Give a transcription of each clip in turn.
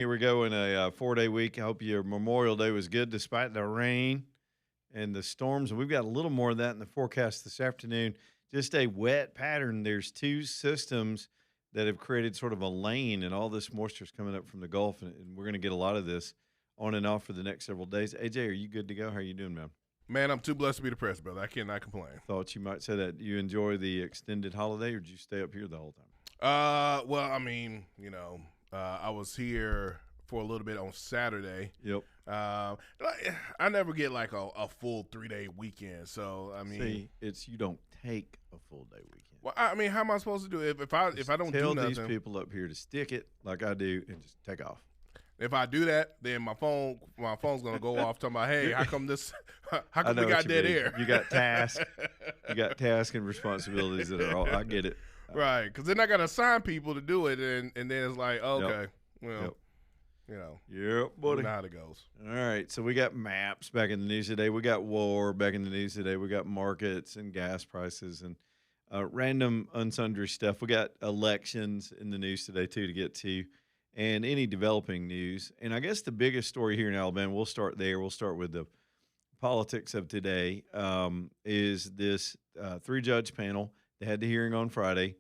Here we go in a 4-day week. I hope your Memorial Day was good despite the rain and the storms. And we've got a little more of that in the forecast this afternoon. Just a wet pattern. There's two systems that have created sort of a lane, and all this moisture is coming up from the Gulf, and we're going to get a lot of this on and off for the next several days. AJ, are you good to go? How are you doing, man? Man, I'm too blessed to be depressed, brother. I cannot complain. Thought you might say that. You enjoy the extended holiday, or did you stay up here the whole time? Well, I mean, I was here for a little bit on Saturday. Yep. I never get like a full 3-day weekend. So I mean, you don't take a full day weekend. Well, I mean, how am I supposed to do it if I don't tell do nothing? These people up here to stick it like I do and just take off. If I do that, then my phone's gonna go off talking about, hey, how come we got dead air? You got tasks, and responsibilities that are all. I get it. Right, because then I got to assign people to do it, and then it's like, okay, Yep, buddy. You know how it goes. All right, so we got maps back in the news today. We got war back in the news today. We got markets and gas prices and random unsundry stuff. We got elections in the news today, too, to get to, and any developing news. And I guess the biggest story here in Alabama, we'll start there. We'll start with the politics of today, is this three-judge panel. They had the hearing on Friday,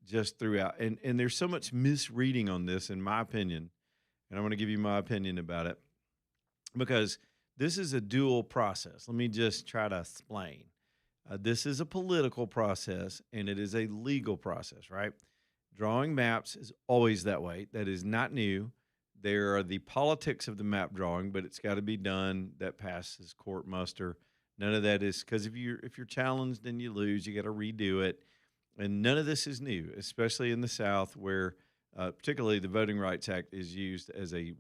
just throughout. And there's so much misreading on this, in my opinion, and I'm going to give you my opinion about it, because this is a dual process. Let me just try to explain. This is a political process, and it is a legal process, right? Drawing maps is always that way. That is not new. There are the politics of the map drawing, but it's got to be done. That passes court muster. None of that is, because if you're challenged and you lose, you got to redo it. And none of this is new, especially in the South, where particularly the Voting Rights Act is used as a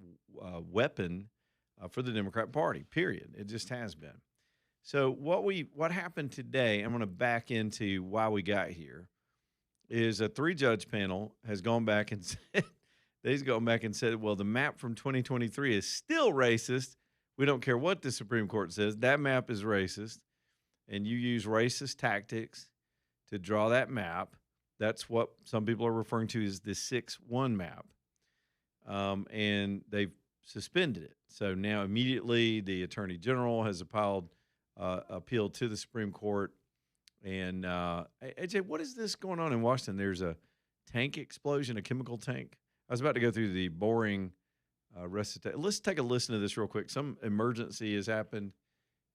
weapon for the Democrat Party, period. It just has been. So what happened today, I'm going to back into why we got here, is a three-judge panel has gone back and said, well, the map from 2023 is still racist. We don't care what the Supreme Court says. That map is racist, and you use racist tactics to draw that map. That's what some people are referring to as the 6-1 map, and they've suspended it. So now immediately the Attorney General has appealed to the Supreme Court. And AJ, what is this going on in Washington? There's a tank explosion, a chemical tank. I was about to go through the boring recitation. Let's take a listen to this real quick. Some emergency has happened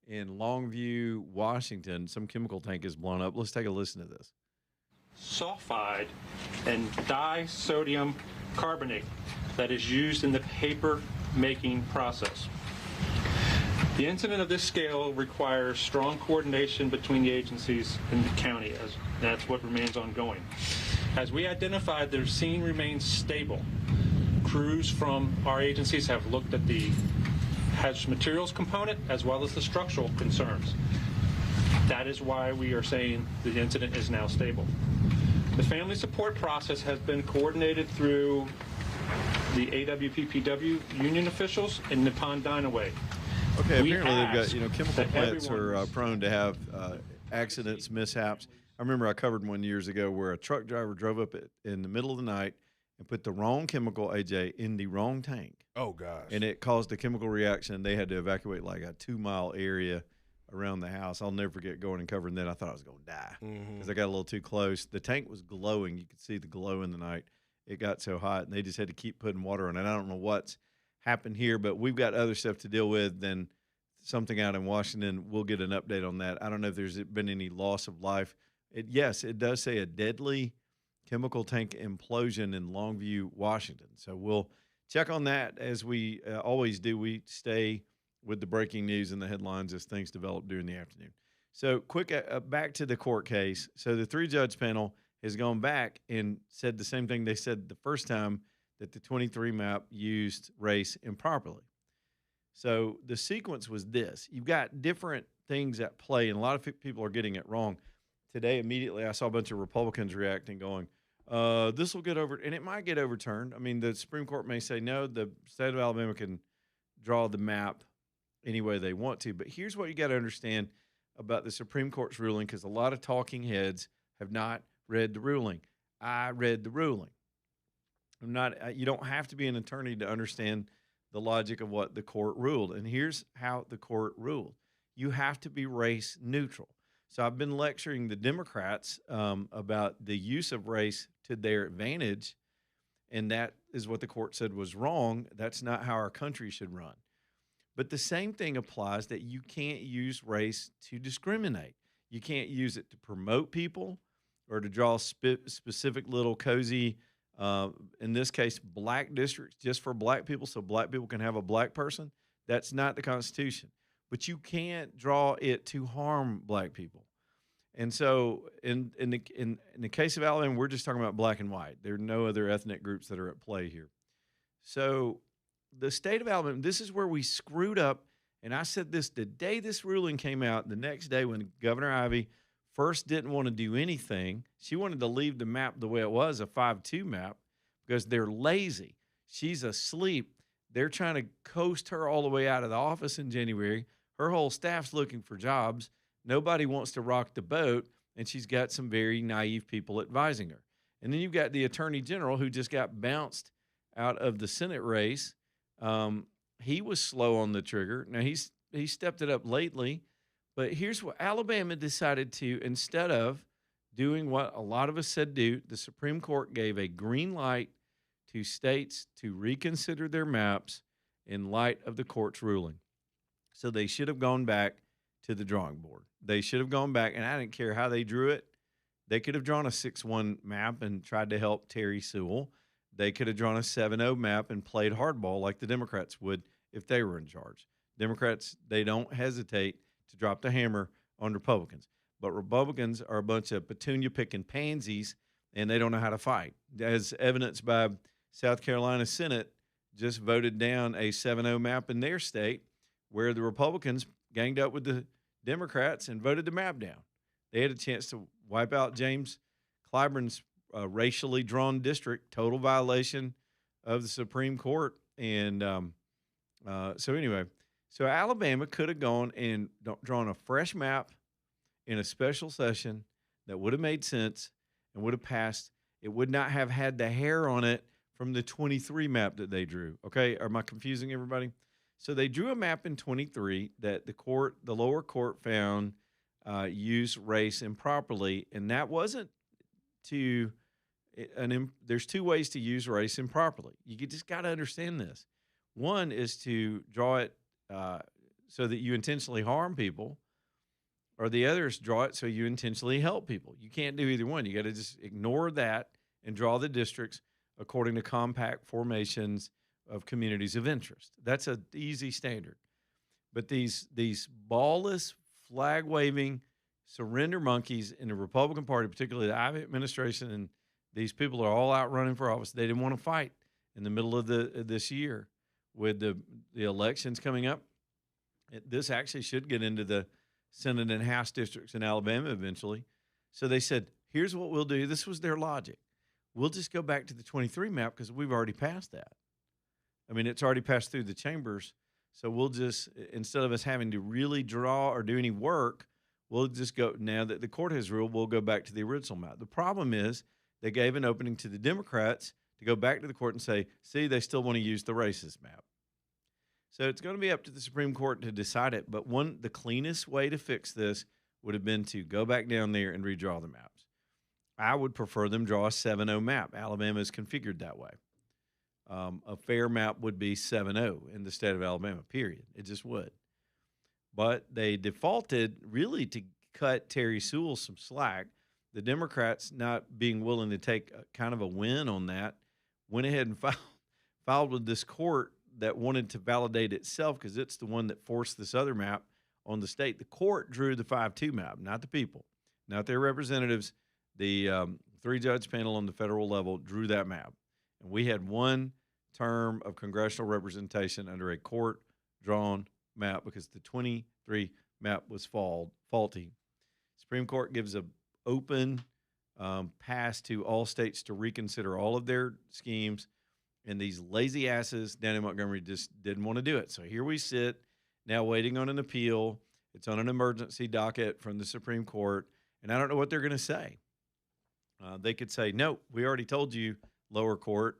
in Longview, Washington. Some chemical tank is blown up. Let's take a listen to this. Sulfide and disodium carbonate that is used in the paper making process. The incident of this scale requires strong coordination between the agencies in the county, as that's what remains ongoing. As we identified, the scene remains stable. Crews from our agencies have looked at the hazardous materials component as well as the structural concerns. That is why we are saying the incident is now stable. The family support process has been coordinated through the AWPPW union officials and Nippon Dynaway. Okay, apparently they've got, chemical plants are prone to have accidents, mishaps. I remember I covered one years ago where a truck driver drove up in the middle of the night and put the wrong chemical, AJ, in the wrong tank. Oh, gosh. And it caused a chemical reaction. They had to evacuate like a 2-mile area around the house. I'll never forget going and covering that. I thought I was going to die because I got a little too close. The tank was glowing. You could see the glow in the night. It got so hot, and they just had to keep putting water on it. I don't know what's happened here, but we've got other stuff to deal with than something out in Washington. We'll get an update on that. I don't know if there's been any loss of life. Yes, it does say a deadly chemical tank implosion in Longview, Washington. So we'll check on that as we always do. We stay with the breaking news and the headlines as things develop during the afternoon. So quick, back to the court case. So the three-judge panel has gone back and said the same thing they said the first time, that the 23 map used race improperly. So the sequence was this. You've got different things at play, and a lot of people are getting it wrong. Today, immediately, I saw a bunch of Republicans reacting, going, this will get over, and it might get overturned. I mean, the Supreme Court may say, no, the state of Alabama can draw the map any way they want to. But here's what you got to understand about the Supreme Court's ruling, because a lot of talking heads have not read the ruling. I read the ruling. I'm not. You don't have to be an attorney to understand the logic of what the court ruled. And here's how the court ruled: you have to be race neutral. So I've been lecturing the Democrats about the use of race to their advantage, and that is what the court said was wrong. That's not how our country should run. But the same thing applies, that you can't use race to discriminate. You can't use it to promote people or to draw specific little cozy, in this case, black districts just for black people so black people can have a black person. That's not the Constitution. But you can't draw it to harm black people. And so in the case of Alabama, we're just talking about black and white. There are no other ethnic groups that are at play here. So the state of Alabama, this is where we screwed up. And I said this the day this ruling came out, the next day when Governor Ivey first didn't want to do anything. She wanted to leave the map the way it was, a 5-2 map, because they're lazy. She's asleep. They're trying to coast her all the way out of the office in January. Her whole staff's looking for jobs. Nobody wants to rock the boat, and she's got some very naive people advising her. And then you've got the attorney general who just got bounced out of the Senate race. He was slow on the trigger. Now, he stepped it up lately, but here's what Alabama decided to, instead of doing what a lot of us said do, the Supreme Court gave a green light to states to reconsider their maps in light of the court's ruling. So they should have gone back to the drawing board. They should have gone back, and I didn't care how they drew it. They could have drawn a 6-1 map and tried to help Terry Sewell. They could have drawn a 7-0 map and played hardball like the Democrats would if they were in charge. Democrats, they don't hesitate to drop the hammer on Republicans. But Republicans are a bunch of petunia-picking pansies, and they don't know how to fight. As evidenced by South Carolina Senate just voted down a 7-0 map in their state where the Republicans ganged up with the Democrats and voted the map down. They had a chance to wipe out James Clyburn's racially drawn district, total violation of the Supreme Court. And so anyway, so Alabama could have gone and drawn a fresh map in a special session that would have made sense and would have passed. It would not have had the hair on it from the 23 map that they drew. Okay, am I confusing everybody? So they drew a map in 23 that the lower court found used race improperly, and that wasn't to there's two ways to use race improperly. You just got to understand this. One is to draw it so that you intentionally harm people, or the other is draw it so you intentionally help people. You can't do either one. You got to just ignore that and draw the districts according to compact formations of communities of interest. That's an easy standard. But these ballless, flag-waving, surrender monkeys in the Republican Party, particularly the Ivey administration, and these people are all out running for office. They didn't want to fight in the middle of this year with the elections coming up. This actually should get into the Senate and House districts in Alabama eventually. So they said, here's what we'll do. This was their logic. We'll just go back to the 23 map because we've already passed that. I mean, it's already passed through the chambers. So we'll just, instead of us having to really draw or do any work, we'll just go, now that the court has ruled, we'll go back to the original map. The problem is they gave an opening to the Democrats to go back to the court and say, see, they still want to use the racist map. So it's going to be up to the Supreme Court to decide it. But the cleanest way to fix this would have been to go back down there and redraw the maps. I would prefer them draw a 7-0 map. Alabama is configured that way. A fair map would be 7-0 in the state of Alabama, period. It just would. But they defaulted really to cut Terry Sewell some slack. The Democrats, not being willing to take kind of a win on that, went ahead and filed with this court that wanted to validate itself because it's the one that forced this other map on the state. The court drew the 5-2 map, not the people, not their representatives. The 3-judge panel on the federal level drew that map. And we had one term of congressional representation under a court-drawn map because the 23 map was faulty. Supreme Court gives an open pass to all states to reconsider all of their schemes, and these lazy asses down in Montgomery just didn't want to do it. So here we sit now waiting on an appeal. It's on an emergency docket from the Supreme Court, and I don't know what they're going to say. They could say, no, we already told you, lower court,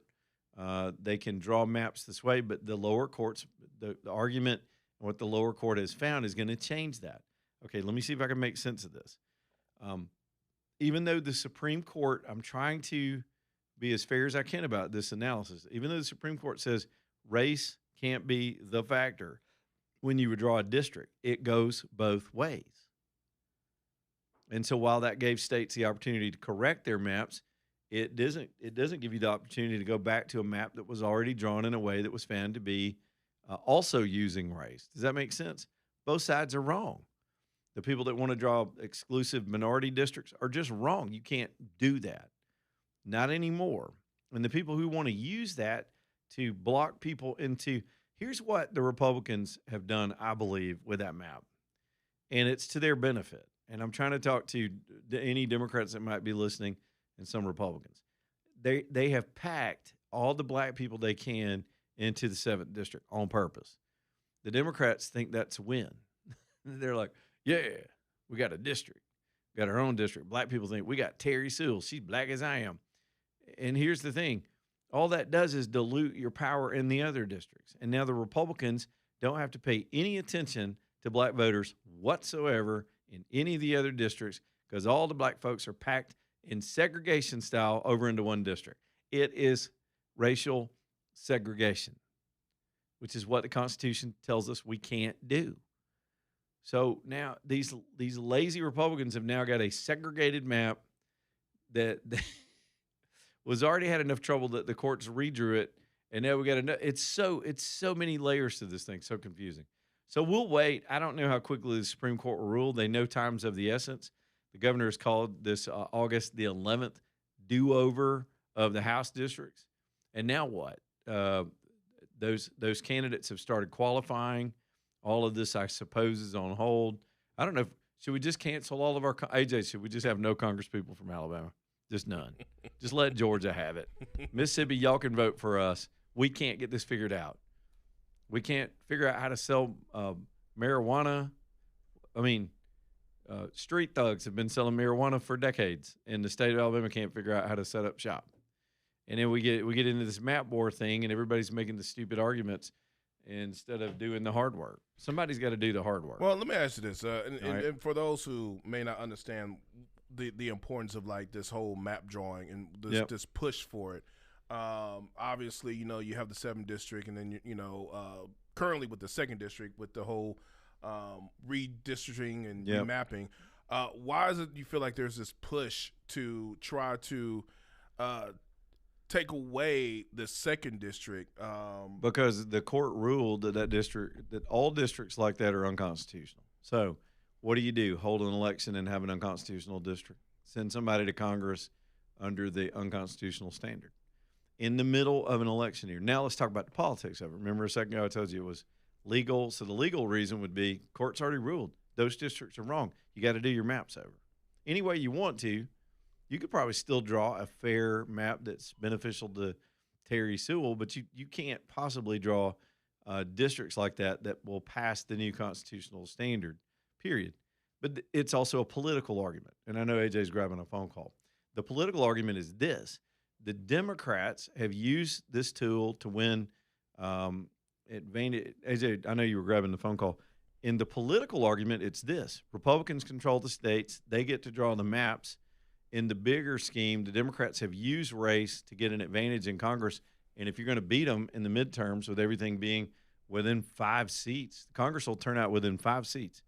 They can draw maps this way, but the lower courts, the argument, what the lower court has found is going to change that. Okay, let me see if I can make sense of this. Even though the Supreme Court, I'm trying to be as fair as I can about this analysis, even though the Supreme Court says race can't be the factor when you would draw a district, it goes both ways. And so while that gave states the opportunity to correct their maps, it doesn't give you the opportunity to go back to a map that was already drawn in a way that was found to be also using race. Does that make sense? Both sides are wrong. The people that want to draw exclusive minority districts are just wrong. You can't do that. Not anymore. And the people who want to use that to block people into, here's what the Republicans have done, I believe, with that map. And it's to their benefit. And I'm trying to talk to any Democrats that might be listening and some Republicans. They have packed all the black people they can into the 7th district on purpose. The Democrats think that's a win. They're like, yeah, we got a district. We got our own district. Black people think we got Terry Sewell. She's black as I am. And here's the thing. All that does is dilute your power in the other districts. And now the Republicans don't have to pay any attention to black voters whatsoever in any of the other districts because all the black folks are packed in segregation style over into one district. It is racial segregation, which is what the Constitution tells us we can't do. So now these lazy Republicans have now got a segregated map that was already had enough trouble that the courts redrew it, and now we got it's so many layers to this thing, so confusing. So we'll wait. I don't know how quickly the Supreme Court will rule. They know time's of the essence. The governor has called this August the 11th do-over of the House districts. And now what? Those candidates have started qualifying. All of this, I suppose, is on hold. I don't know. Should we just cancel all of our AJ? Should we just have no Congress people from Alabama? Just none. Just let Georgia have it. Mississippi, y'all can vote for us. We can't get this figured out. We can't figure out how to sell marijuana. I mean, street thugs have been selling marijuana for decades, and the state of Alabama can't figure out how to set up shop. And then we get into this map war thing, and everybody's making the stupid arguments instead of doing the hard work. Somebody's got to do the hard work. Well, let me ask you this, and for those who may not understand the importance of like this whole map drawing and this push for it. Obviously, you have the 7th district, and then currently with the 2nd district with the whole redistricting and remapping. Why is it you feel like there's this push to try to take away the 2nd district? Because the court ruled that all districts like that are unconstitutional. So what do? Hold an election and have an unconstitutional district? Send somebody to Congress under the unconstitutional standard in the middle of an election year. Now let's talk about the politics of it. Remember a second ago I told you it was legal. So the legal reason would be court's already ruled those districts are wrong. You got to do your maps over. Any way you want to, you could probably still draw a fair map that's beneficial to Terry Sewell, but you can't possibly draw districts like that will pass the new constitutional standard, period. But it's also a political argument. And I know AJ's grabbing a phone call. The political argument is this. The Democrats have used this tool to win advantage. AJ, I know you were grabbing the phone call. In the political argument, it's this. Republicans control the states. They get to draw the maps. In the bigger scheme, the Democrats have used race to get an advantage in Congress. And if you're going to beat them in the midterms with everything being within 5 seats, Congress will turn out within 5 seats.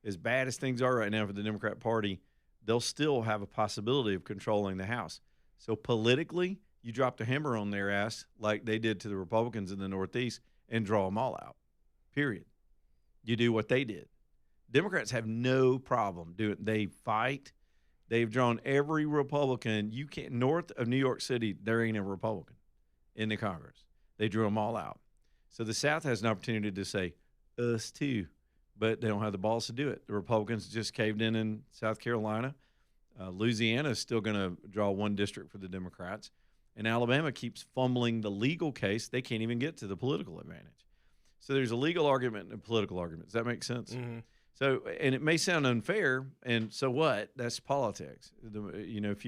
As bad as things are right now for the Democrat Party, they'll still have a possibility of controlling the House. So politically, you drop the hammer on their ass like they did to the Republicans in the Northeast and draw them all out, period. You do what they did. Democrats have no problem doing it. They fight. They've drawn every Republican. You can't, north of New York City, there ain't a Republican in the Congress. They drew them all out. So the South has an opportunity to say, us too, but they don't have the balls to do it. The Republicans just caved in South Carolina. Louisiana is still going to draw one district for the Democrats. And Alabama keeps fumbling the legal case. They can't even get to the political advantage. So there's a legal argument and a political argument. Does that make sense? Mm-hmm. So, and it may sound unfair, and so what? That's politics. If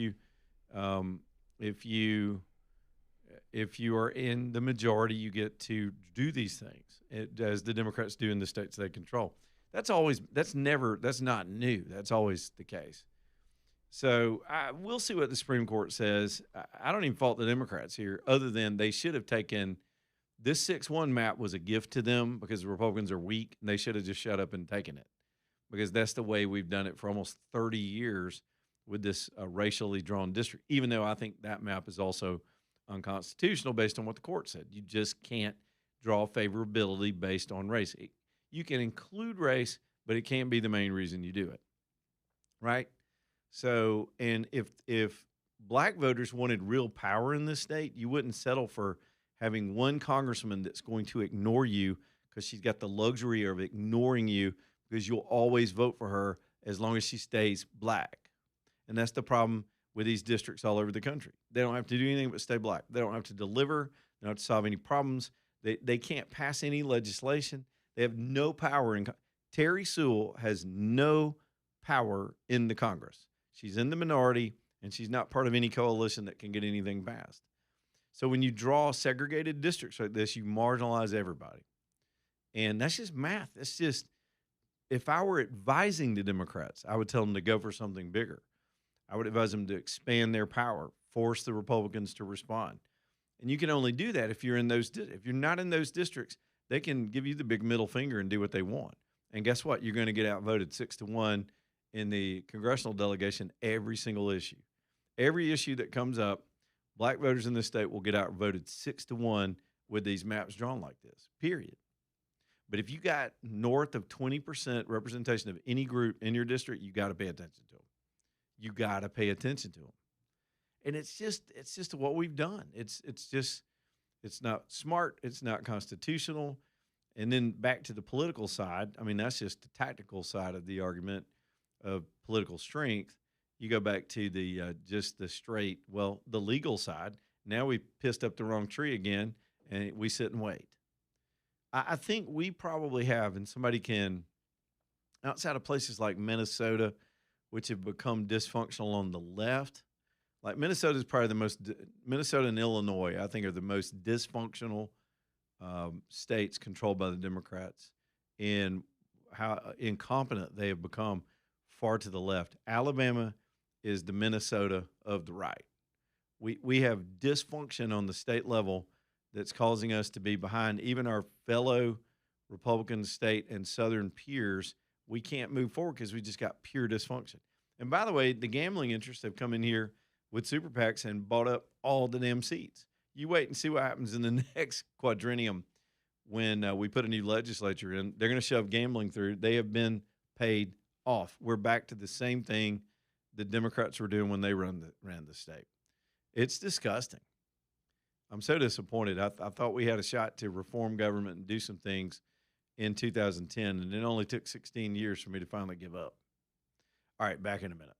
if you are in the majority, you get to do these things, as the Democrats do in the states they control. That's not new. That's always the case. So we'll see what the Supreme Court says. I don't even fault the Democrats here, other than they should have taken this 6-1 map was a gift to them because the Republicans are weak, and they should have just shut up and taken it, because that's the way we've done it for almost 30 years with this racially drawn district, even though I think that map is also unconstitutional based on what the court said. You just can't draw favorability based on race. You can include race, but it can't be the main reason you do it, right? So, and if black voters wanted real power in this state, you wouldn't settle for having one congressman that's going to ignore you because she's got the luxury of ignoring you because you'll always vote for her as long as she stays black. And that's the problem with these districts all over the country. They don't have to do anything but stay black. They don't have to deliver. They don't have to solve any problems. They can't pass any legislation. They have no power. Terry Sewell has no power in the Congress. She's in the minority, and she's not part of any coalition that can get anything passed. So when you draw segregated districts like this, you marginalize everybody. And that's just math. That's just, if I were advising the Democrats, I would tell them to go for something bigger. I would advise them to expand their power, force the Republicans to respond. And you can only do that if you're in those. If you're not in those districts, they can give you the big middle finger and do what they want. And guess what? You're going to get outvoted 6-1 in the congressional delegation every single issue. Every issue that comes up, black voters in this state will get outvoted 6-1 with these maps drawn like this, period. But if you got north of 20% representation of any group in your district, you got to pay attention to them. You got to pay attention to them. And it's just what we've done. It's not smart. It's not constitutional. And then back to the political side. I mean, that's just the tactical side of the argument of political strength. You go back to the just the straight, well, the legal side. Now we pissed up the wrong tree again, and we sit and wait. I think we probably have, and somebody can, outside of places like Minnesota, which have become dysfunctional on the left. Like Minnesota is probably Minnesota and Illinois, I think, are the most dysfunctional states controlled by the Democrats, and how incompetent they have become far to the left. Alabama is the Minnesota of the right. We have dysfunction on the state level that's causing us to be behind even our fellow Republican state and Southern peers. We can't move forward because we just got pure dysfunction. And by the way, the gambling interests have come in here with super PACs and bought up all the damn seats. You wait and see what happens in the next quadrennium when we put a new legislature in. They're going to shove gambling through. They have been paid off. We're back to the same thing the Democrats were doing when they ran the state. It's disgusting. I'm so disappointed. I thought we had a shot to reform government and do some things in 2010, and it only took 16 years for me to finally give up. All right, back in a minute.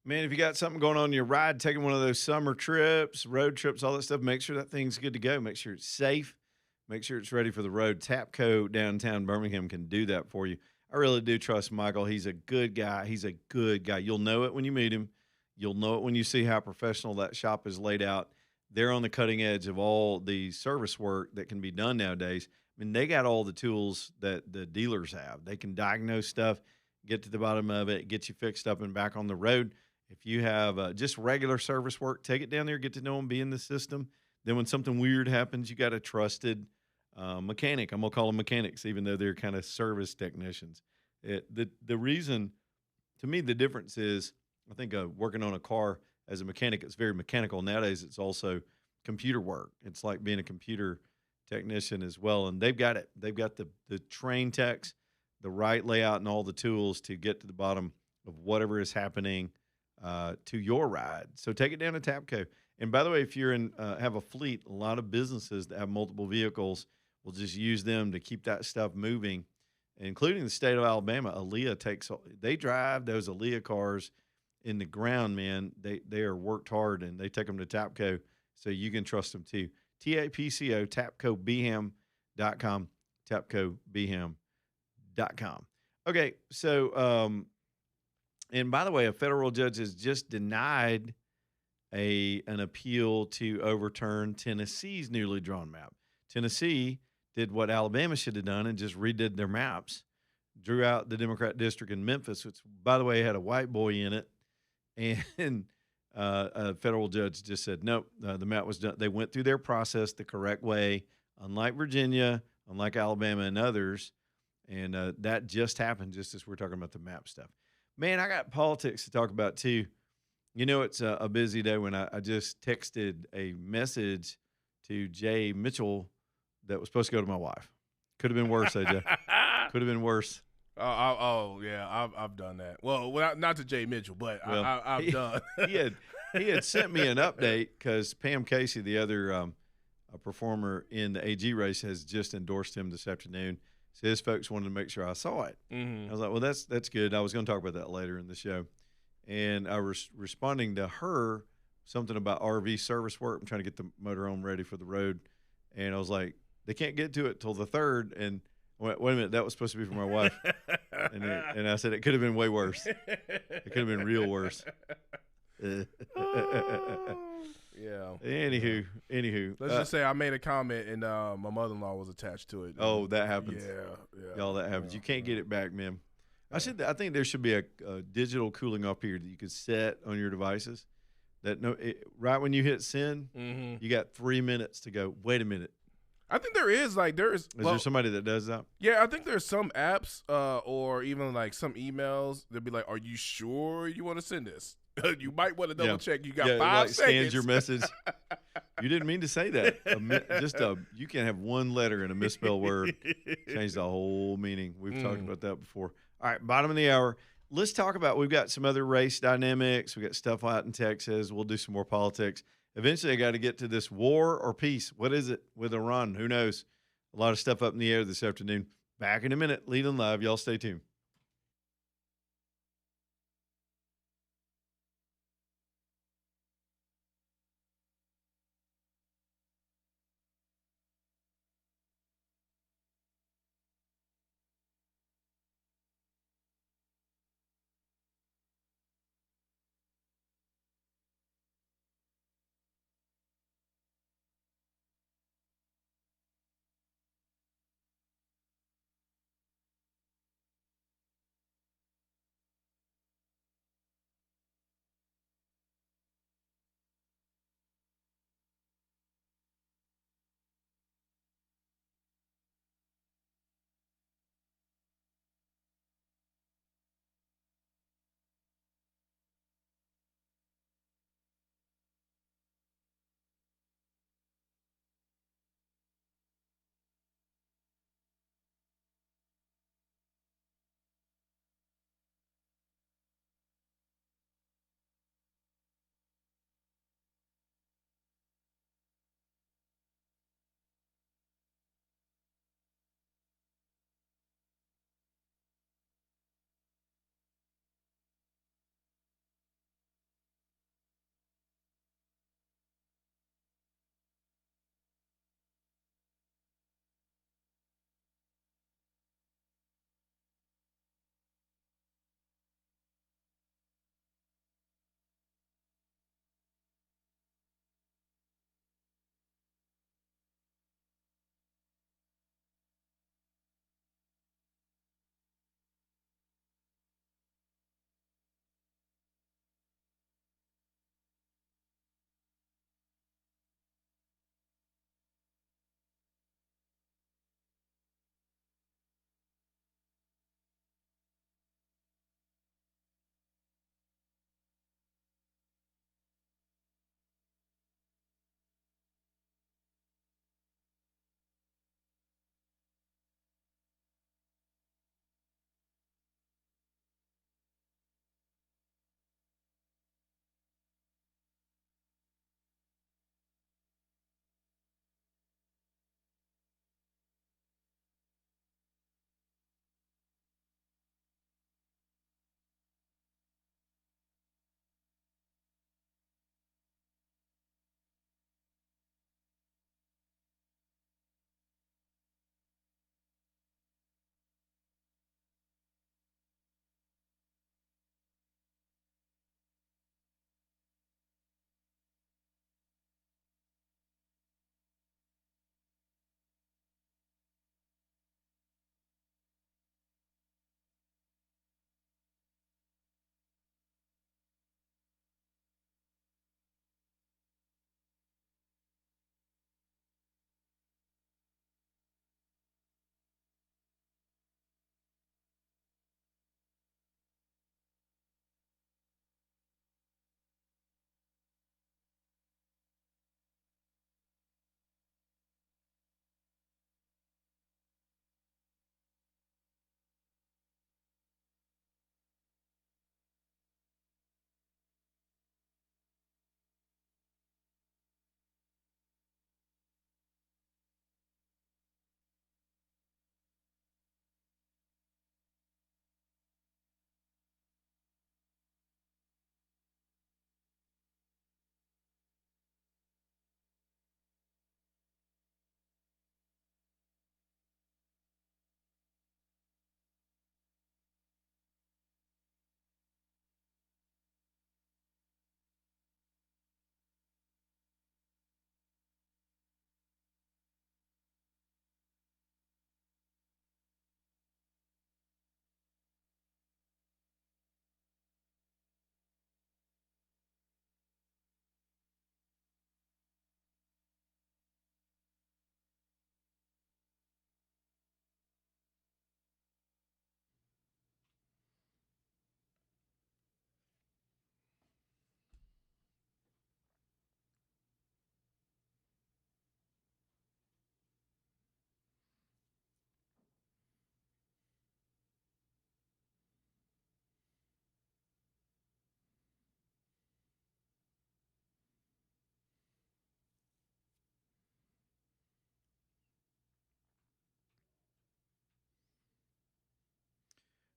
Man, if you got something going on in your ride, taking one of those summer trips, road trips, all that stuff, make sure that thing's good to go. Make sure it's safe. Make sure it's ready for the road. Tapco downtown Birmingham can do that for you. I really do trust Michael. He's a good guy. He's a good guy. You'll know it when you meet him. You'll know it when you see how professional that shop is laid out. They're on the cutting edge of all the service work that can be done nowadays. I mean, they got all the tools that the dealers have. They can diagnose stuff, get to the bottom of it, get you fixed up and back on the road. If you have just regular service work, take it down there, get to know them, be in the system. Then when something weird happens, you got a trusted mechanic. I'm going to call them mechanics, even though they're kind of service technicians. The reason, to me, the difference is, I think working on a car as a mechanic, it's very mechanical. Nowadays, it's also computer work. It's like being a computer technician as well. And they've got it. They've got the train techs, the right layout, and all the tools to get to the bottom of whatever is happening to your ride. So take it down to Tapco. And by the way, if you're in have a fleet, a lot of businesses that have multiple vehicles will just use them to keep that stuff moving, including the state of Alabama. They drive those Aaliyah cars in the ground, man. They are worked hard, and they take them to Tapco, so you can trust them too. TAPCO, TapcoBeham.com, TapcoBeham.com. Okay, so and by the way, a federal judge has just denied an appeal to overturn Tennessee's newly drawn map. Tennessee did what Alabama should have done and just redid their maps, drew out the Democrat district in Memphis, which, by the way, had a white boy in it, and a federal judge just said, nope, the map was done. They went through their process the correct way, unlike Virginia, unlike Alabama and others, and that just happened just as we're talking about the map stuff. Man, I got politics to talk about, too. You know, it's a busy day when I just texted a message to Jay Mitchell that was supposed to go to my wife. Could have been worse, AJ. Could have been worse. Yeah, I've done that. Well, not to Jay Mitchell, but I've done. he had sent me an update because Pam Casey, the other performer in the AG race, has just endorsed him this afternoon. So his folks wanted to make sure I saw it. Mm-hmm. I was like, well, that's good. I was going to talk about that later in the show. And I was responding to her something about RV service work. I'm trying to get the motorhome ready for the road. And I was like, they can't get to it till the 3rd. And I went, wait a minute, that was supposed to be for my wife. and I said, it could have been way worse. It could have been real worse. Yeah. Anywho. Let's just say I made a comment and my mother-in-law was attached to it. Oh, that happens. Yeah. Y'all, that happens. You can't get it back, man. I think there should be a digital cooling off period that you could set on your devices. Right when you hit send, you got 3 minutes to go. Wait a minute. I think there is. Is there somebody that does that? Yeah, I think there's some apps or even like some emails that be like, "Are you sure you want to send this?" You might want to double check. You got 5 seconds. Scans your message. You didn't mean to say that. You can have one letter in a misspelled word, change the whole meaning. We've talked about that before. All right, bottom of the hour. Let's talk about, we've got some other race dynamics. We got stuff out in Texas. We'll do some more politics. Eventually, I got to get to this war or peace. What is it with Iran? Who knows? A lot of stuff up in the air this afternoon. Back in a minute. Leland Live. Y'all stay tuned.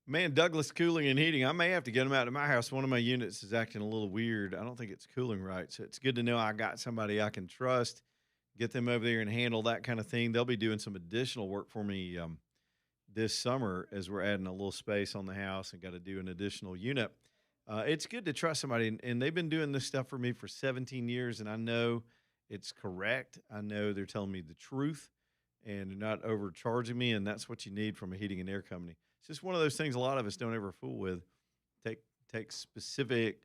Man, Douglas Cooling and Heating. I may have to get them out to my house. One of my units is acting a little weird. I don't think it's cooling right. So it's good to know I got somebody I can trust. Get them over there and handle that kind of thing. They'll be doing some additional work for me this summer as we're adding a little space on the house and got to do an additional unit. It's good to trust somebody. And they've been doing this stuff for me for 17 years, and I know it's correct. I know they're telling me the truth, and they're not overcharging me, and that's what you need from a heating and air company. It's just one of those things a lot of us don't ever fool with. Take specific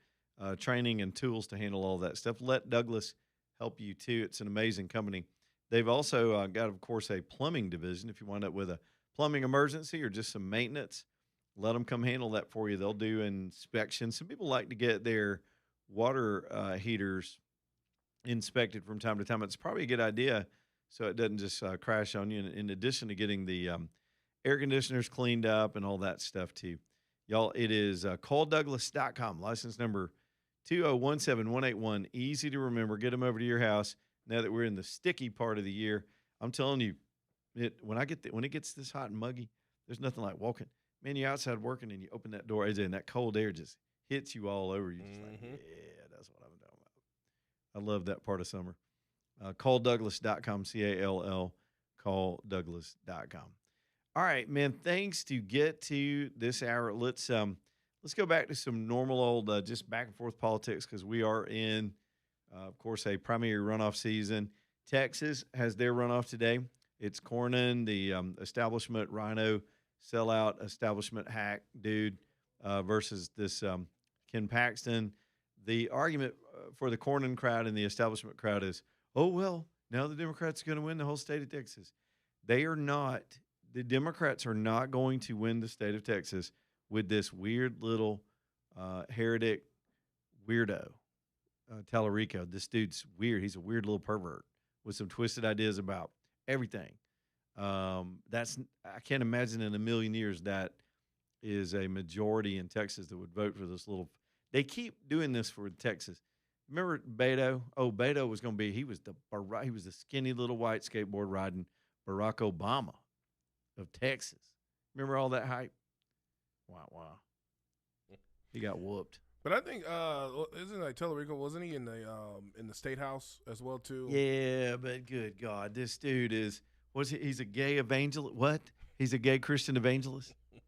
training and tools to handle all that stuff. Let Douglas help you too. It's an amazing company. They've also got, of course, a plumbing division. If you wind up with a plumbing emergency or just some maintenance, let them come handle that for you. They'll do inspections. Some people like to get their water heaters inspected from time to time. It's probably a good idea so it doesn't just crash on you. In addition to getting the air conditioners cleaned up and all that stuff too. Y'all, it is calldouglas.com, license number 2017181. Easy to remember. Get them over to your house now that we're in the sticky part of the year. I'm telling you, when it gets this hot and muggy, there's nothing like walking. Man, you're outside working and you open that door, AJ, and that cold air just hits you all over. You're just like, yeah, that's what I'm talking about. I love that part of summer. Calldouglas.com, C-A-L-L, calldouglas.com. All right, man, thanks to get to this hour. Let's go back to some normal old just back and forth politics because we are in, of course, a primary runoff season. Texas has their runoff today. It's Cornyn, the establishment rhino sellout establishment hack dude versus this Ken Paxton. The argument for the Cornyn crowd and the establishment crowd is, oh, well, now the Democrats are going to win the whole state of Texas. They are not. The Democrats are not going to win the state of Texas with this weird little heretic weirdo, Tallarico. This dude's weird. He's a weird little pervert with some twisted ideas about everything. I can't imagine in a million years that is a majority in Texas that would vote for this little. They keep doing this for Texas. Remember Beto? Oh, Beto was going to be. He was the skinny little white skateboard riding Barack Obama of Texas. Remember all that hype? Wow. He got whooped. But I think isn't like Tallarico? Wasn't he in the state house as well too? Yeah, but good God, this dude is. He's a gay evangelist. What? He's a gay Christian evangelist. I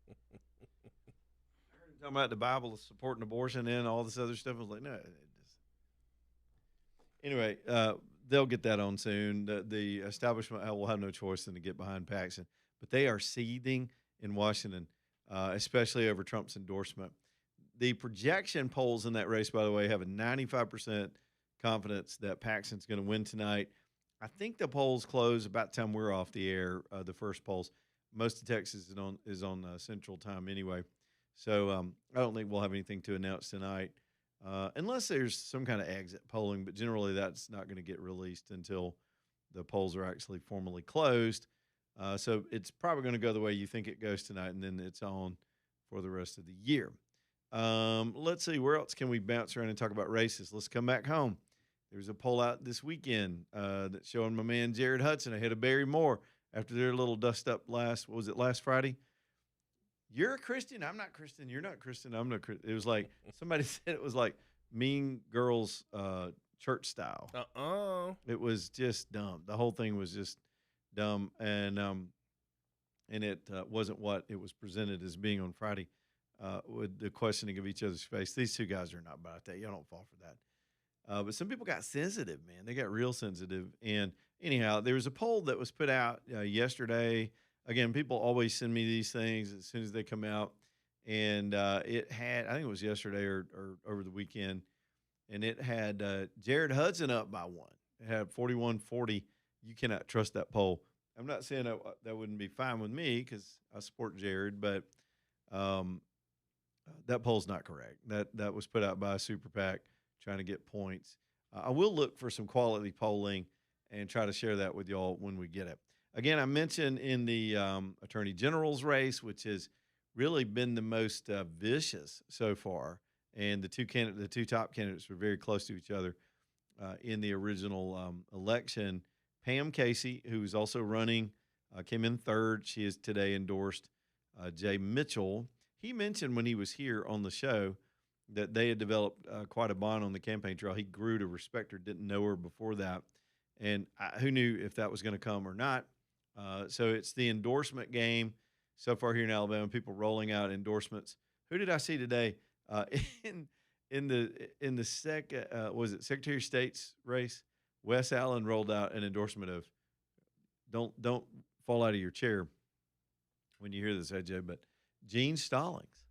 heard him talking about the Bible supporting abortion and all this other stuff. I was like, no. Anyway, they'll get that on soon. The establishment will have no choice than to get behind Paxton. But they are seething in Washington, especially over Trump's endorsement. The projection polls in that race, by the way, have a 95% confidence that Paxton's going to win tonight. I think the polls close about the time we're off the air, the first polls. Most of Texas is on Central Time anyway. So I don't think we'll have anything to announce tonight unless there's some kind of exit polling. But generally that's not going to get released until the polls are actually formally closed. So it's probably going to go the way you think it goes tonight, and then it's on for the rest of the year. Let's see, where else can we bounce around and talk about races? Let's come back home. There's a poll out this weekend that's showing my man Jared Hudson ahead of Barry Moore after their little dust-up last Friday? You're a Christian. I'm not Christian. You're not Christian. I'm not Christian. It was like somebody said it was like Mean Girls church style. It was just dumb. The whole thing was just dumb, and it wasn't what it was presented as being on Friday with the questioning of each other's face. These two guys are not about that. Y'all don't fall for that. But some people got sensitive, man. They got real sensitive. And anyhow, there was a poll that was put out yesterday. Again, people always send me these things as soon as they come out. And it had, I think it was yesterday or over the weekend, and it had Jared Hudson up by one. It had 41-40. You cannot trust that poll. I'm not saying that wouldn't be fine with me because I support Jared, but that poll's not correct. That was put out by a super PAC trying to get points. I will look for some quality polling and try to share that with y'all when we get it. Again, I mentioned in the Attorney General's race, which has really been the most vicious so far, and the two top candidates were very close to each other in the original election. Pam Casey, who is also running, came in third. She has today endorsed Jay Mitchell. He mentioned when he was here on the show that they had developed quite a bond on the campaign trail. He grew to respect her, didn't know her before that. And who knew if that was going to come or not. So it's the endorsement game so far here in Alabama, people rolling out endorsements. Who did I see today in the Secretary of State's race? Wes Allen rolled out an endorsement of don't fall out of your chair when you hear this, AJ, but Gene Stallings.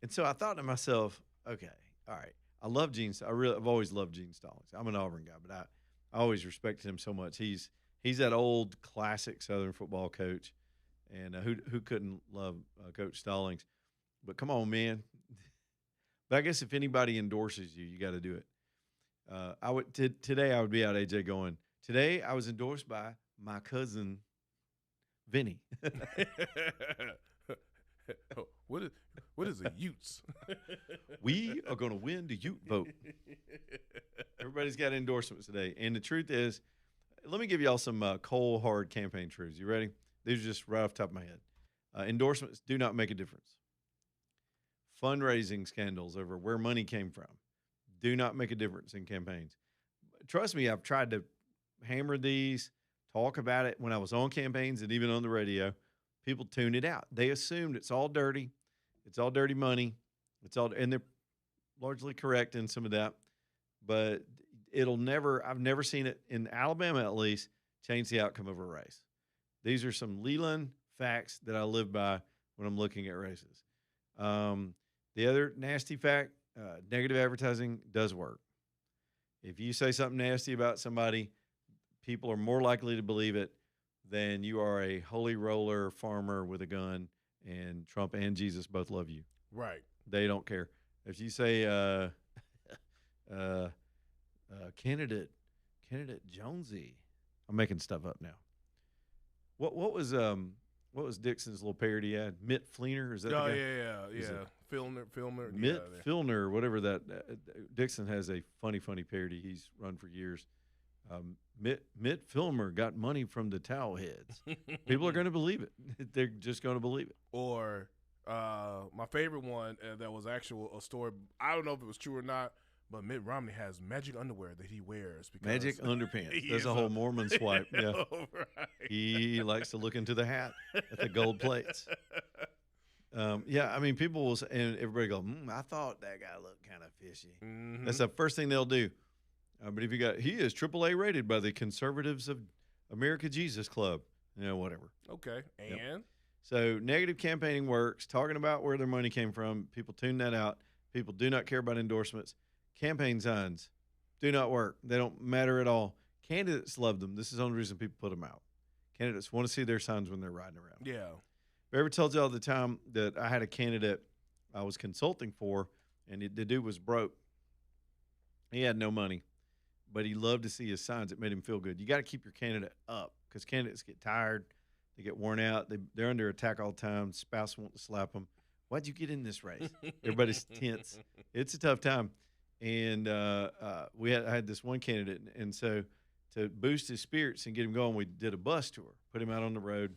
And so I thought to myself, okay, all right, I love Gene. I've always loved Gene Stallings. I'm an Auburn guy, but I always respected him so much. He's that old classic Southern football coach, and who couldn't love Coach Stallings? But come on, man. But I guess if anybody endorses you, you got to do it. Today I would be out, AJ, going, today I was endorsed by my cousin Vinny. What is a Utes? We are going to win the Ute vote. Everybody's got endorsements today. And the truth is, let me give y'all some cold, hard campaign truths. You ready? These are just right off the top of my head. Endorsements do not make a difference. Fundraising scandals over where money came from do not make a difference in campaigns. Trust me, I've tried to hammer these, talk about it when I was on campaigns and even on the radio. People tune it out. They assumed it's all dirty. It's all dirty money. And they're largely correct in some of that. But I've never seen it, in Alabama at least, change the outcome of a race. These are some Leland facts that I live by when I'm looking at races. The other nasty fact, negative advertising does work. If you say something nasty about somebody, people are more likely to believe it than you are a holy roller farmer with a gun, and Trump and Jesus both love you. Right. They don't care. If you say candidate Jonesy, I'm making stuff up now. What was Dixon's little parody ad? Mitt Fleener, is that? Oh, the guy? yeah. Filner. Mitt Filner, whatever that. Dixon has a funny parody. He's run for years. Mitt Filmer got money from the towel heads. People are going to believe it. They're just going to believe it. Or my favorite one that was a story. I don't know if it was true or not, but Mitt Romney has magic underwear that he wears. Magic underpants. There's a whole Mormon swipe. Yeah. Right. He likes to look into the hat at the gold plates. Yeah, I mean, people will, and everybody go, I thought that guy looked kind of fishy. Mm-hmm. That's the first thing they'll do. But if he is AAA rated by the Conservatives of America Jesus Club, whatever. Okay, and? Yep. So negative campaigning works, talking about where their money came from. People tune that out. People do not care about endorsements. Campaign signs do not work. They don't matter at all. Candidates love them. This is the only reason people put them out. Candidates want to see their signs when they're riding around. Yeah. I ever told y'all the time that I had a candidate I was consulting for, and the dude was broke. He had no money, but he loved to see his signs. It made him feel good. You got to keep your candidate up because candidates get tired. They get worn out. They're under attack all the time. Spouse wants to slap them. Why'd you get in this race? Everybody's tense. It's a tough time. And I had this one candidate, and so to boost his spirits and get him going, we did a bus tour, put him out on the road.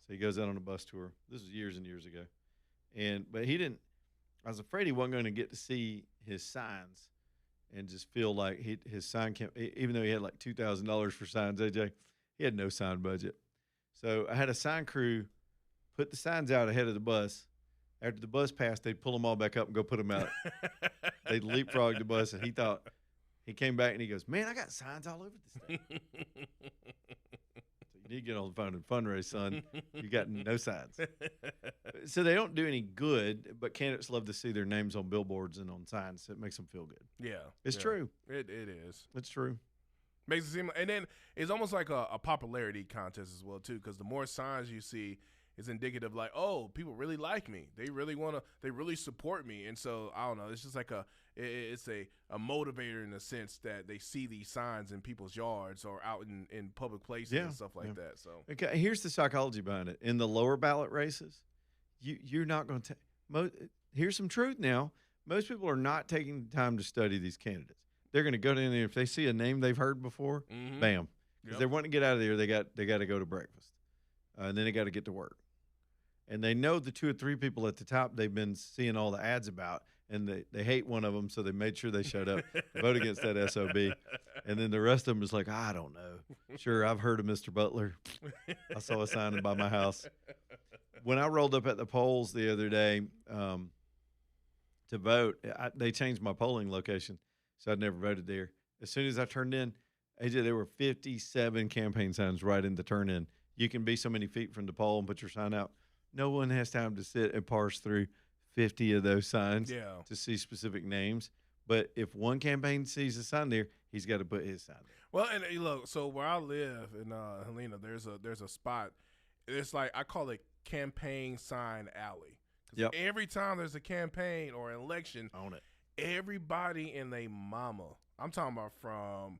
So he goes out on a bus tour. This was years and years ago. But he didn't – I was afraid he wasn't going to get to see his signs and just feel like his sign – even though he had like $2,000 for signs, AJ, he had no sign budget. So I had a sign crew put the signs out ahead of the bus. After the bus passed, they'd pull them all back up and go put them out. They'd leapfrog the bus, and he came back and he goes, man, I got signs all over this thing. So you need to get on the phone and fundraise, son. You got no signs. So they don't do any good, but candidates love to see their names on billboards and on signs. It makes them feel good. Yeah. It's true. It is. It's true. Makes it seem, and then it's almost like a popularity contest as well, too, because the more signs you see, it's indicative like, oh, people really like me. They really support me. And so, I don't know, it's just like it's a motivator in the sense that they see these signs in people's yards or out in public places and stuff like that. So, okay, here's the psychology behind it. In the lower ballot races, you're not going to here's some truth now. Most people are not taking the time to study these candidates. They're going to go in there. If they see a name they've heard before, bam. Because they want to get out of there, they got to go to breakfast. And then they got to get to work. and they know the 2 or 3 people at the top they've been seeing all the ads about, and they hate one of them, so they made sure they showed up to vote against that SOB. And then the rest of them was like, I don't know. Sure, I've heard of Mr. Butler. I saw a sign by my house. When I rolled up at the polls the other day to vote, they changed my polling location, so I'd never voted there. As soon as I turned in, AJ, there were 57 campaign signs right in the turn-in. You can be so many feet from the poll and put your sign out. No one has time to sit and parse through 50 of those signs to see specific names. But if one campaign sees a sign there, he's got to put his sign there. Well, and look, so where I live in Helena, there's a spot. It's like I call it Campaign Sign Alley. Because every time there's a campaign or an election, on it, everybody and they mama. I'm talking about from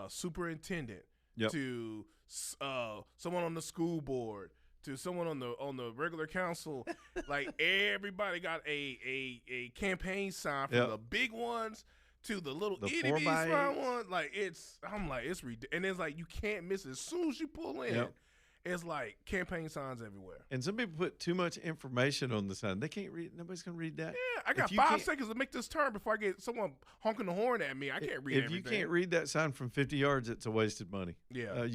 superintendent to someone on the school board to someone on the regular council. Like everybody got a campaign sign from the big ones to the little itty bitty sign one. Like it's ridiculous. And it's like you can't miss it. As soon as you pull in, it's like campaign signs everywhere. And some people put too much information on the sign. They can't read. Nobody's gonna read that. Yeah, I got 5 seconds to make this turn before I get someone honking the horn at me. I can't read everything. If you can't read that sign from 50 yards, it's a wasted money. Yeah.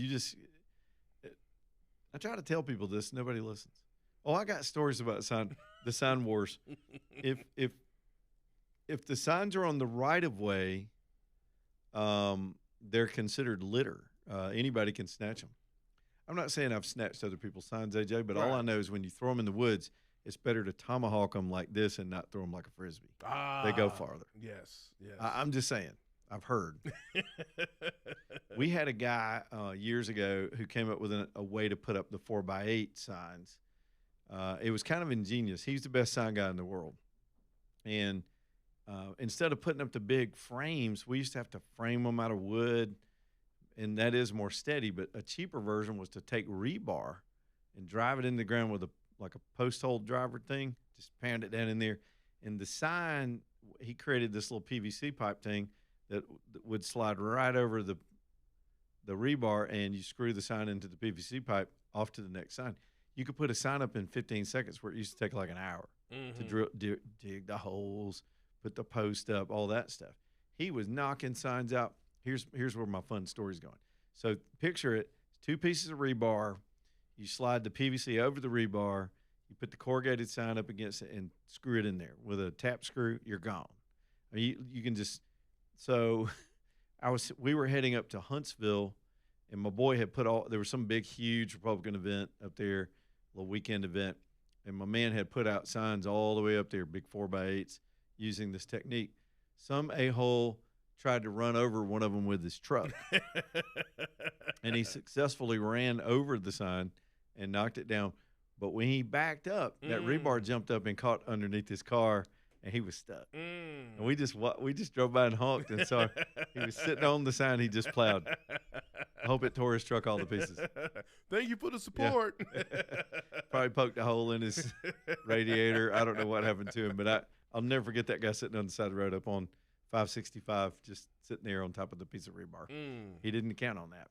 I try to tell people this. Nobody listens. Oh, I got stories about the sign wars. If the signs are on the right of way, they're considered litter. Anybody can snatch them. I'm not saying I've snatched other people's signs, AJ, but all I know is when you throw them in the woods, it's better to tomahawk them like this and not throw them like a Frisbee. They go farther. Yes. I'm just saying. I've heard. We had a guy years ago who came up with a way to put up the 4x8 signs. It was kind of ingenious. He's the best sign guy in the world. And instead of putting up the big frames, we used to have to frame them out of wood, and that is more steady. But a cheaper version was to take rebar and drive it in the ground with a post hole driver thing, just pound it down in there. And the sign, he created this little PVC pipe thing that would slide right over the rebar, and you screw the sign into the PVC pipe off to the next sign. You could put a sign up in 15 seconds where it used to take like an hour to dig the holes, put the post up, all that stuff. He was knocking signs out. Here's where my fun story's going. So picture it, 2 pieces of rebar. You slide the PVC over the rebar. You put the corrugated sign up against it and screw it in there. With a tap screw, you're gone. I mean, you can just – so we were heading up to Huntsville, and my boy had there was some big, huge Republican event up there, a little weekend event, and my man had put out signs all the way up there, big 4x8s, using this technique. Some a-hole tried to run over one of them with his truck, and he successfully ran over the sign and knocked it down. But when he backed up, that rebar jumped up and caught underneath his car, and he was stuck. And we just drove by and honked and saw he was sitting on the sign he just plowed. I hope it tore his truck all to pieces. Thank you for the support. Yeah. Probably poked a hole in his radiator. I don't know what happened to him, but I'll never forget that guy sitting on the side of the road up on 565, just sitting there on top of the piece of rebar. He didn't count on that.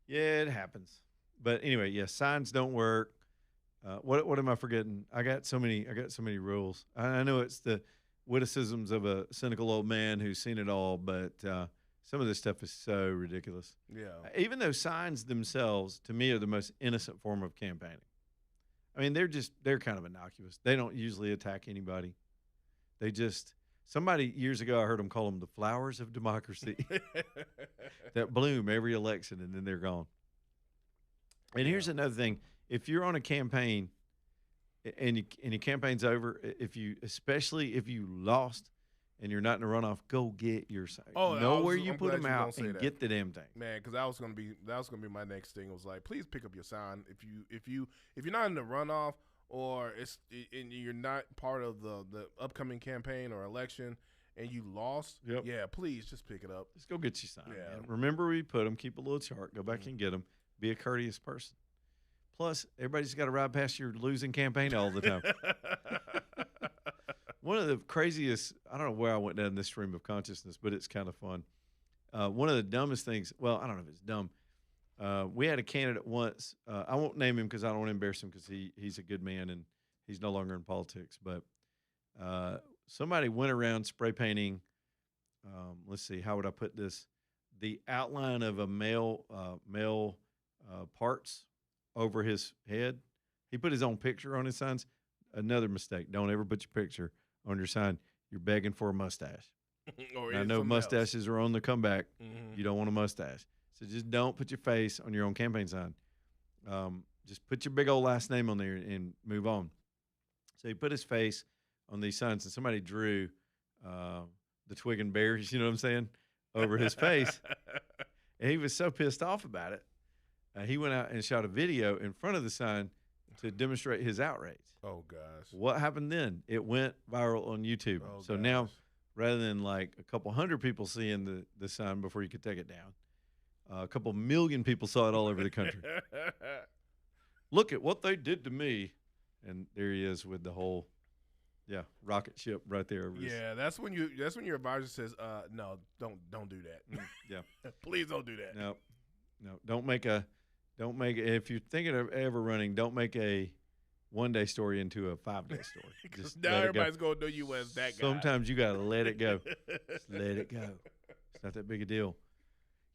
Yeah, it happens. But anyway, signs don't work. What am I forgetting? I got so many rules. I know it's the witticisms of a cynical old man who's seen it all, but some of this stuff is so ridiculous. Yeah. Even though signs themselves, to me, are the most innocent form of campaigning. I mean, they're kind of innocuous. They don't usually attack anybody. They just somebody years ago I heard them call them the flowers of democracy that bloom every election and then they're gone. And here's another thing. If you're on a campaign and your campaign's over, especially if you lost and you're not in a runoff, go get your sign. Know where you put them out and get the damn thing. Man, because that was gonna be my next thing. It was like, please pick up your sign if you're not in the runoff or and you're not part of the upcoming campaign or election and you lost. Yep. Yeah, please just pick it up. Just go get your sign. Yeah. Man. Remember where you put them. Keep a little chart. Go back and get them. Be a courteous person. Plus, everybody's got to ride past your losing campaign all the time. One of the craziest, I don't know where I went down this stream of consciousness, but it's kind of fun. One of the dumbest things, well, I don't know if it's dumb. We had a candidate once. I won't name him because I don't want to embarrass him because he's a good man and he's no longer in politics. But somebody went around spray painting. Let's see, how would I put this? The outline of a male parts over his head. He put his own picture on his signs. Another mistake. Don't ever put your picture on your sign. You're begging for a mustache. I know mustaches are on the comeback. You don't want a mustache. So just don't put your face on your own campaign sign. Just put your big old last name on there and move on. So he put his face on these signs, and somebody drew the twig and berries, you know what I'm saying, over his face. And he was so pissed off about it. He went out and shot a video in front of the sign to demonstrate his outrage. Oh, gosh. What happened then? It went viral on YouTube. Oh, so gosh. Now, rather than like a couple hundred people seeing the sign before you could take it down, a couple million people saw it all over the country. Look at what they did to me. And there he is with the whole, rocket ship right there. Over that's when your advisor says, no, don't do that. Yeah. Please don't do that. No, don't make if you're thinking of ever running, don't make a 1-day story into a 5-day story. Just now everybody's going to know you as that guy. Sometimes you got to let it go. Just let it go. It's not that big a deal.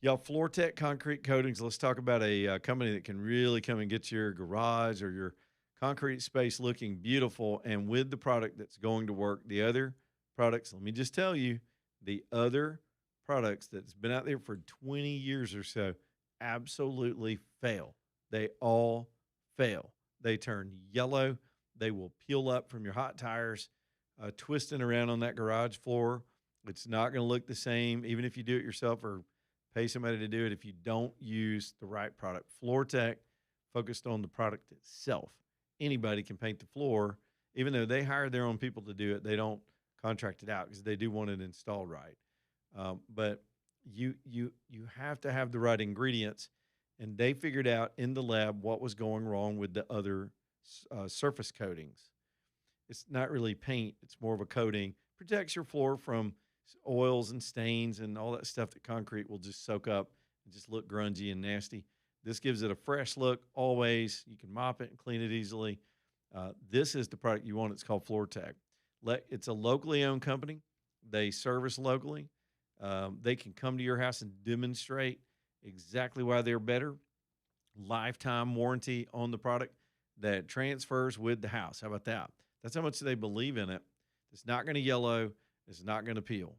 Y'all, FloorTech Concrete Coatings. Let's talk about a company that can really come and get your garage or your concrete space looking beautiful and with the product that's going to work. The other products, let me just tell you, the other products that's been out there for 20 years or so absolutely fail. They all fail. They turn yellow. They will peel up from your hot tires, twisting around on that garage floor. It's not going to look the same, even if you do it yourself or pay somebody to do it, if you don't use the right product. FloorTech focused on the product itself. Anybody can paint the floor. Even though they hire their own people to do it, they don't contract it out because they do want it installed right. But you have to have the right ingredients, and they figured out in the lab what was going wrong with the other surface coatings. It's not really paint. It's more of a coating. Protects your floor from oils and stains and all that stuff that concrete will just soak up and just look grungy and nasty. This gives it a fresh look always. You can mop it and clean it easily. This is the product you want. It's called FloorTech. It's a locally owned company. They service locally. They can come to your house and demonstrate exactly why they're better. Lifetime warranty on the product that transfers with the house. How about that? That's how much they believe in it. It's not going to yellow. It's not going to peel.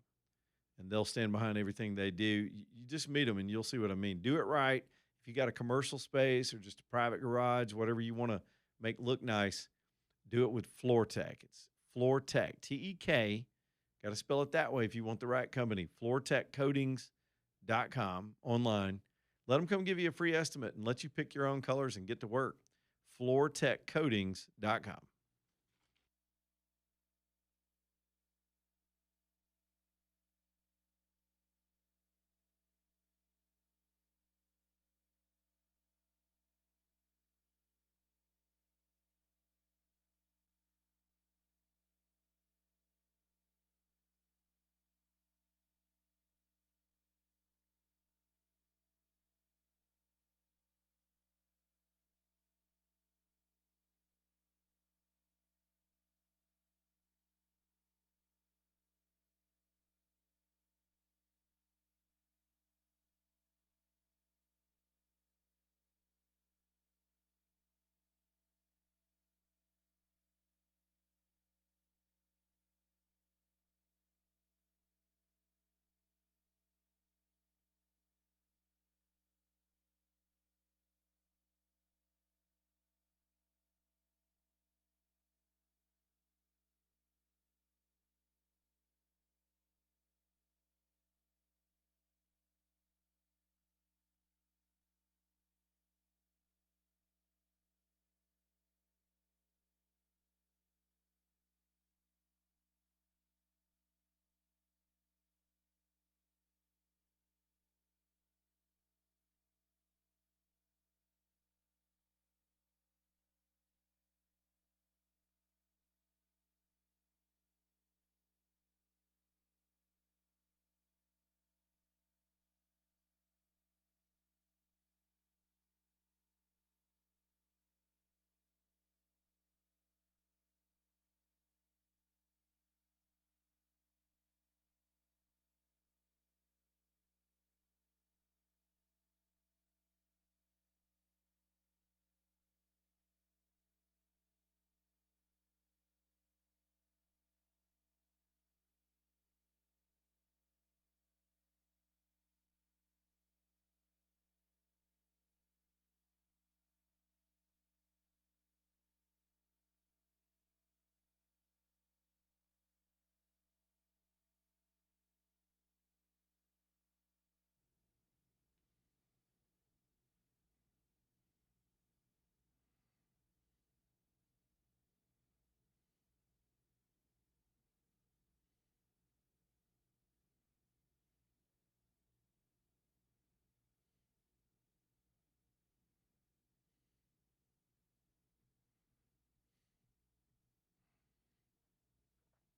And they'll stand behind everything they do. You just meet them and you'll see what I mean. Do it right. If you got a commercial space or just a private garage, whatever you want to make look nice, do it with FloorTech. It's FloorTech, T-E-K. Got to spell it that way if you want the right company. FloorTechCoatings.com online. Let them come give you a free estimate and let you pick your own colors and get to work. FloorTechCoatings.com.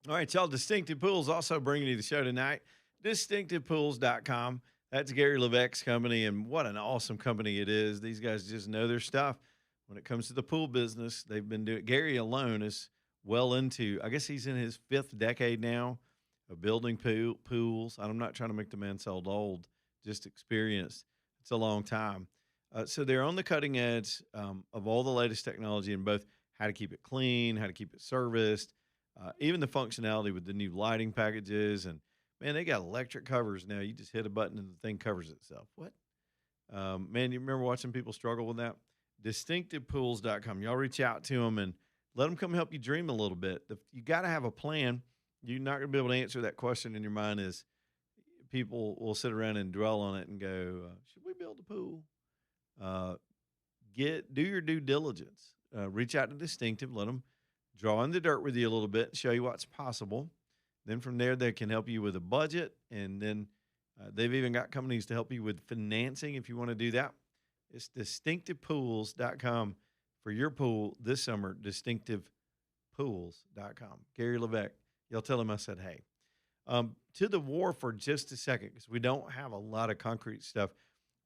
All right, y'all. Distinctive Pools also bringing you the show tonight. DistinctivePools.com. That's Gary Levesque's company, and what an awesome company it is. These guys just know their stuff when it comes to the pool business. They've been doing. Gary alone is well into, I guess he's in his 5th decade now of building pools. I'm not trying to make the man sound old, just experienced. It's a long time. So they're on the cutting edge of all the latest technology in both how to keep it clean, how to keep it serviced, even the functionality with the new lighting packages. And, man, they got electric covers now. You just hit a button and the thing covers itself. What? Man, you remember watching people struggle with that? DistinctivePools.com. Y'all reach out to them and let them come help you dream a little bit. You got to have a plan. You're not going to be able to answer that question in your mind is people will sit around and dwell on it and go, should we build a pool? Do your due diligence. Reach out to Distinctive. Let them draw in the dirt with you a little bit and show you what's possible. Then from there, they can help you with a budget. And then they've even got companies to help you with financing if you want to do that. It's distinctivepools.com for your pool this summer, distinctivepools.com. Gary Levesque, y'all tell him I said, hey. To the war for just a second, because we don't have a lot of concrete stuff.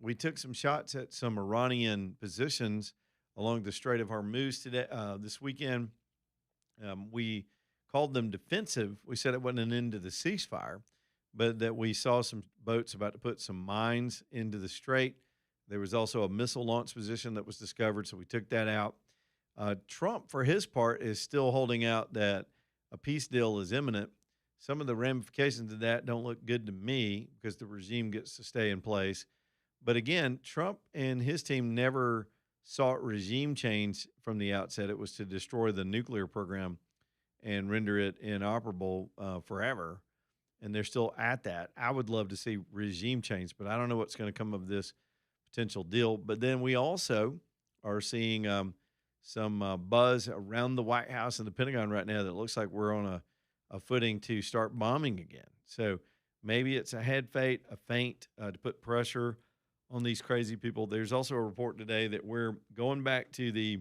We took some shots at some Iranian positions along the Strait of Hormuz today, this weekend. We called them defensive. We said it wasn't an end to the ceasefire, but that we saw some boats about to put some mines into the strait. There was also a missile launch position that was discovered, so we took that out. Trump, for his part, is still holding out that a peace deal is imminent. Some of the ramifications of that don't look good to me because the regime gets to stay in place. But again, Trump and his team never sought regime change from the outset. It was to destroy the nuclear program and render it inoperable forever. And they're still at that. I would love to see regime change, but I don't know what's going to come of this potential deal. But then we also are seeing some buzz around the White House and the Pentagon right now that looks like we're on a footing to start bombing again. So maybe it's a head fake, a feint to put pressure on these crazy people. There's also a report today that we're going back to the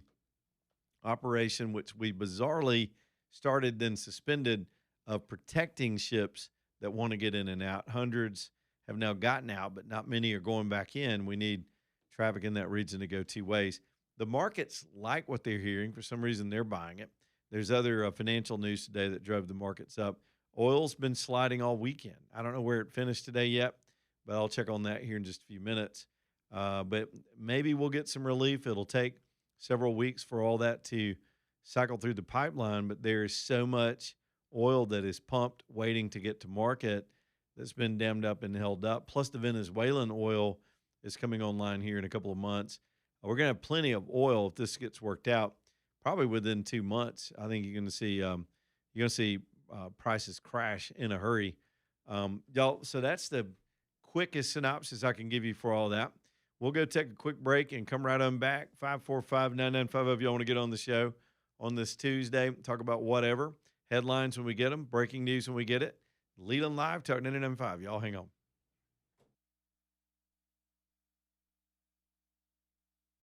operation, which we bizarrely started then suspended, of protecting ships that want to get in and out. Hundreds have now gotten out, but not many are going back in. We need traffic in that region to go 2 ways. The markets like what they're hearing. For some reason, they're buying it. There's other financial news today that drove the markets up. Oil's been sliding all weekend. I don't know where it finished today yet, but I'll check on that here in just a few minutes. But maybe we'll get some relief. It'll take several weeks for all that to cycle through the pipeline, but there is so much oil that is pumped waiting to get to market that's been dammed up and held up. Plus the Venezuelan oil is coming online here in a couple of months. We're going to have plenty of oil if this gets worked out. Probably within 2 months, I think you're going to see prices crash in a hurry. Y'all, so that's the quickest synopsis I can give you for all that. We'll go take a quick break and come right on back. 545-9950 if y'all want to get on the show on this Tuesday. Talk about whatever. Headlines when we get them. Breaking news when we get it. Leland Live, Talk 99.5. Y'all hang on.